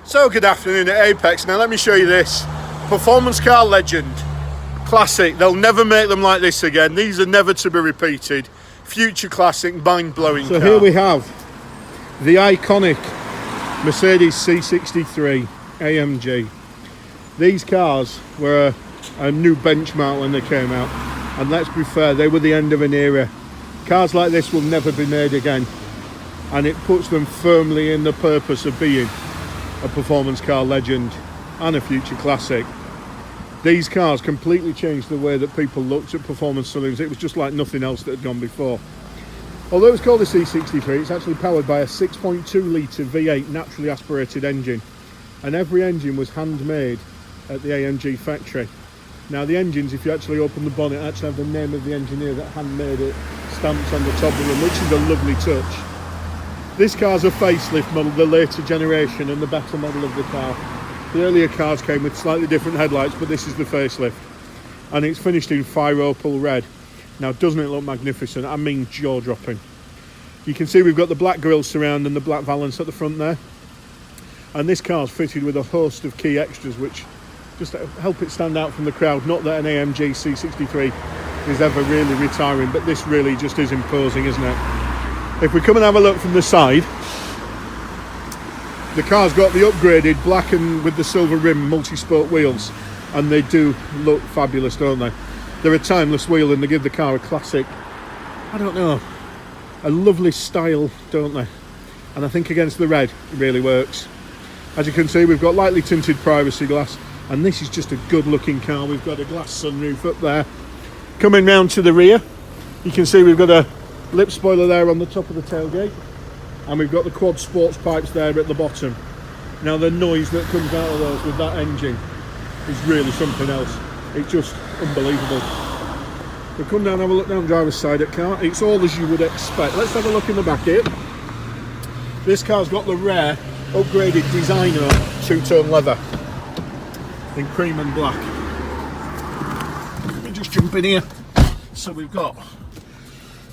So good afternoon at Apex. Now let me show you this performance car legend, classic. They'll never make them like this again. These are never to be repeated. Future classic, mind-blowing car. So here we have the iconic Mercedes C63 AMG. These cars were a new benchmark when they came out, and let's be fair, they were the end of an era. Cars like this will never be made again, and it puts them firmly in the purpose of being a performance car legend and a future classic. These cars completely changed the way that people looked at performance saloons. It was just like nothing else that had gone before. Although it's called the C63, it's actually powered by a 6.2 litre V8 naturally aspirated engine, and every engine was handmade at the AMG factory. Now the engines, if you actually open the bonnet, actually have the name of the engineer that handmade it stamped on the top of them, which is a lovely touch. This car's a facelift model, the later generation and the better model of the car. The earlier cars came with slightly different headlights, but this is the facelift. And it's finished in fire opal red. Now, doesn't it look magnificent? I mean, jaw-dropping. You can see we've got the black grille surround and the black valance at the front there. And this car's fitted with a host of key extras, which just help it stand out from the crowd. Not that an AMG C63 is ever really retiring, but this really just is imposing, isn't it? If we come and have a look from the side, the car's got the upgraded black and with the silver rim multi-spoke wheels, and they do look fabulous, don't they? They're a timeless wheel and they give the car a classic, I don't know, a lovely style, don't they? And I think against the red it really works. As you can see, we've got lightly tinted privacy glass, and this is just a good looking car. We've got a glass sunroof up there. Coming round to the rear, you can see we've got a lip spoiler there on the top of the tailgate, and we've got the quad sports pipes there at the bottom. Now the noise that comes out of those with that engine is really something else. It's just unbelievable. We come down and have a look down the driver's side of the car. It's all as you would expect. Let's have a look in the back here. This car's got the rare upgraded designo two-tone leather in cream and black. Let me just jump in here. So we've got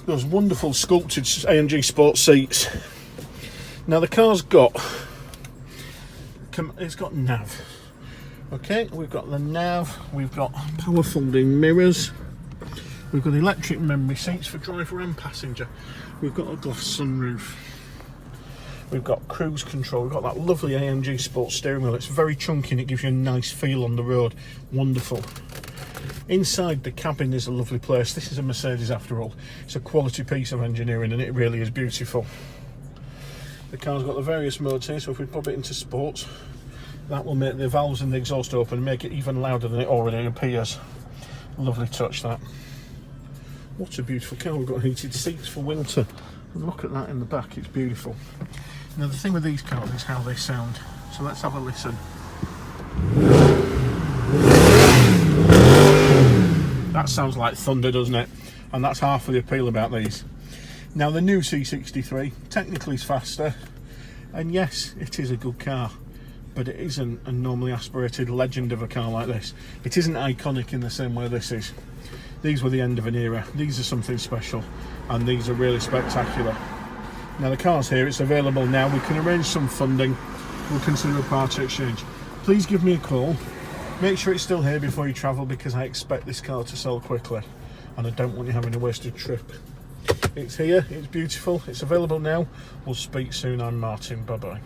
those wonderful sculpted AMG sports seats. Now the car's got, it's got nav. Okay, we've got the nav, we've got power folding mirrors, we've got electric memory seats for driver and passenger, we've got a glass sunroof, we've got cruise control, we've got that lovely AMG sports steering wheel. It's very chunky and it gives you a nice feel on the road. Wonderful. Inside the cabin is a lovely place. This is a Mercedes after all. It's a quality piece of engineering and it really is beautiful. The car's got the various modes here, so if we pop it into sports, that will make the valves and the exhaust open and make it even louder than it already appears. Lovely touch, that. What a beautiful car. We've got heated seats for winter. Look at that in the back, it's beautiful. Now the thing with these cars is how they sound. So let's have a listen. That sounds like thunder, doesn't it? And that's half of the appeal about these. Now the new C63 technically is faster, and yes, it is a good car, but it isn't a normally aspirated legend of a car like this. It isn't iconic in the same way this is. These were the end of an era. These are something special, and these are really spectacular. Now the car's here, it's available now. We can arrange some funding. We'll consider a part exchange. Please give me a call. Make sure it's still here before you travel, because I expect this car to sell quickly and I don't want you having a wasted trip. It's here, it's beautiful, it's available now. We'll speak soon. I'm Martin, bye bye.